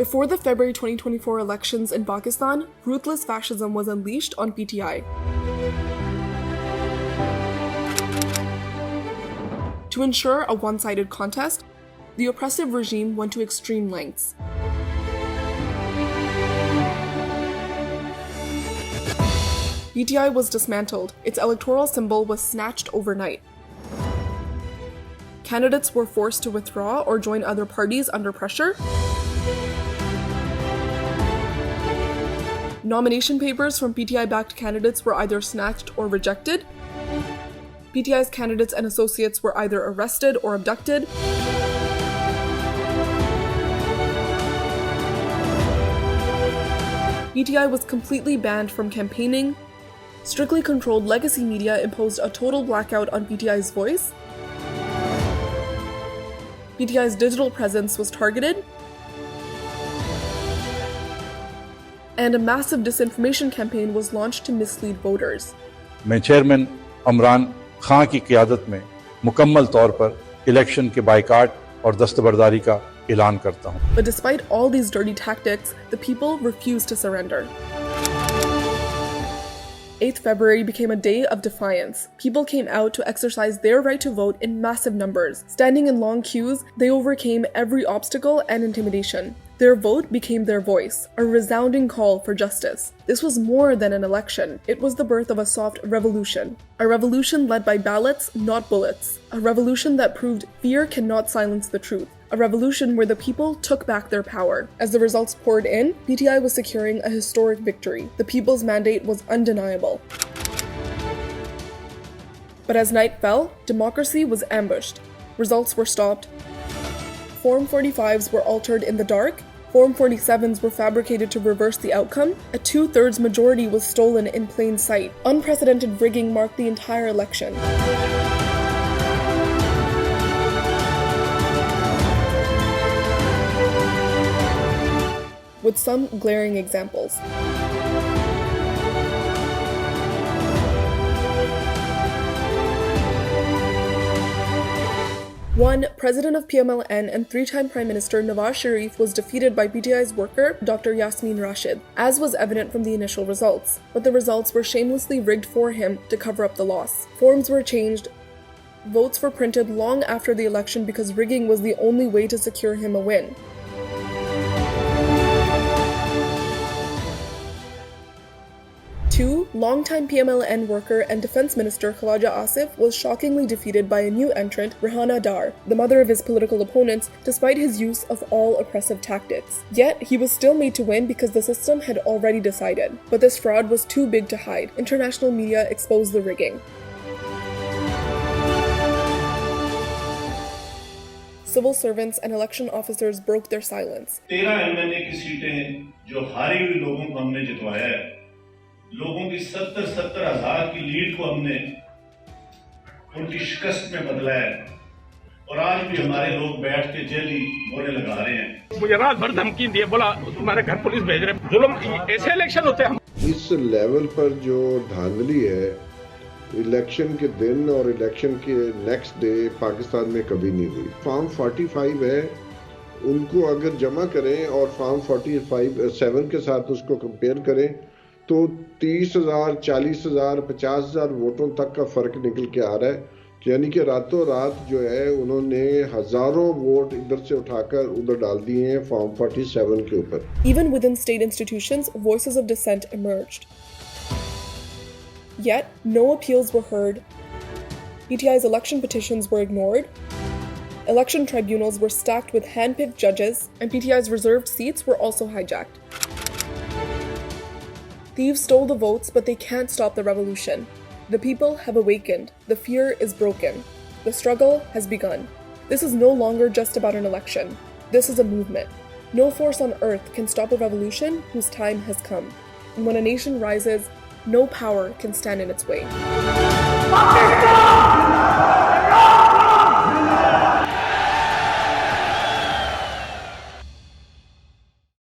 Before the February 2024 elections in Pakistan, ruthless fascism was unleashed on PTI. To ensure a one-sided contest, the oppressive regime went to extreme lengths. PTI was dismantled. Its electoral symbol was snatched overnight. Candidates were forced to withdraw or join other parties under pressure. Nomination papers from PTI-backed candidates were either snatched or rejected. PTI's candidates and associates were either arrested or abducted. PTI was completely banned from campaigning. Strictly controlled legacy media imposed a total blackout on PTI's voice. PTI's digital presence was targeted. And a massive disinformation campaign was launched to mislead voters. मैं chairman Imran Khan की क़यादत में मुकम्मल तौर पर election के boycott और दस्तबरदारी का ऐलान करता हूं। But despite all these dirty tactics, the people refused to surrender. 8th February became a day of defiance. People came out to exercise their right to vote in massive numbers. Standing in long queues, they overcame every obstacle and intimidation. Their vote became their voice, a resounding call for justice. This was more than an election. It was the birth of a soft revolution. A revolution led by ballots, not bullets. A revolution that proved fear cannot silence the truth. A revolution where the people took back their power. As the results poured in, PTI was securing a historic victory. The people's mandate was undeniable. But as night fell, democracy was ambushed. Results were stopped. Form 45s were altered in the dark. Form 47s were fabricated to reverse the outcome. A 2/3 majority was stolen in plain sight. Unprecedented rigging marked the entire election. With some glaring examples. One, President of PMLN and three-time Prime Minister Nawaz Sharif was defeated by PTI's worker, Dr. Yasmin Rashid, as was evident from the initial results. But the results were shamelessly rigged for him to cover up the loss. Forms were changed. Votes were printed long after the election because rigging was the only way to secure him a win. 2, longtime PMLN worker and Defense Minister Khawaja Asif was shockingly defeated by a new entrant, Rehana Dar, the mother of his political opponents, despite his use of all oppressive tactics. Yet, he was still made to win because the system had already decided. But this fraud was too big to hide. International media exposed the rigging. Civil servants and election officers broke their silence. 13 MLA की सीटें जो हारी हुई लोगों को हमने जितवाया है, लोगों की 70-70 हजार की लीड को हमने उनकी शिकस्त में बदला है और आज भी हमारे लोग बैठ के जेली मोड़े लगा रहे हैं। मुझे रात भर धमकी दिए, बोला तुम्हारे घर पुलिस भेज रहे, जुल्म ऐसे इलेक्शन होते हैं। इस लेवल पर जो धांधली है इलेक्शन के दिन और इलेक्शन के नेक्स्ट डे पाकिस्तान में कभी नहीं हुई। फॉर्म 45 है, उनको अगर जमा करें और फॉर्म 47 के साथ उसको कंपेयर करें तो 30,000, 40,000, 50,000 वोटों तक का फर्क निकल के आ रहा है। यानी कि रातों रात जो है उन्होंने हजारों वोट इधर से उठाकर उधर डाल दिए हैं फॉर्म 47 के ऊपर। Even within state institutions, voices of dissent emerged. Yet, no appeals were heard. PTI's election petitions were ignored. Election tribunals were stacked with hand-picked judges, and PTI's reserved seats were also hijacked. Thieves stole the votes, but they can't stop the revolution. The people have awakened. The fear is broken. The struggle has begun. This is no longer just about an election. This is a movement. No force on earth can stop a revolution whose time has come. And when a nation rises, no power can stand in its way. Pakistan!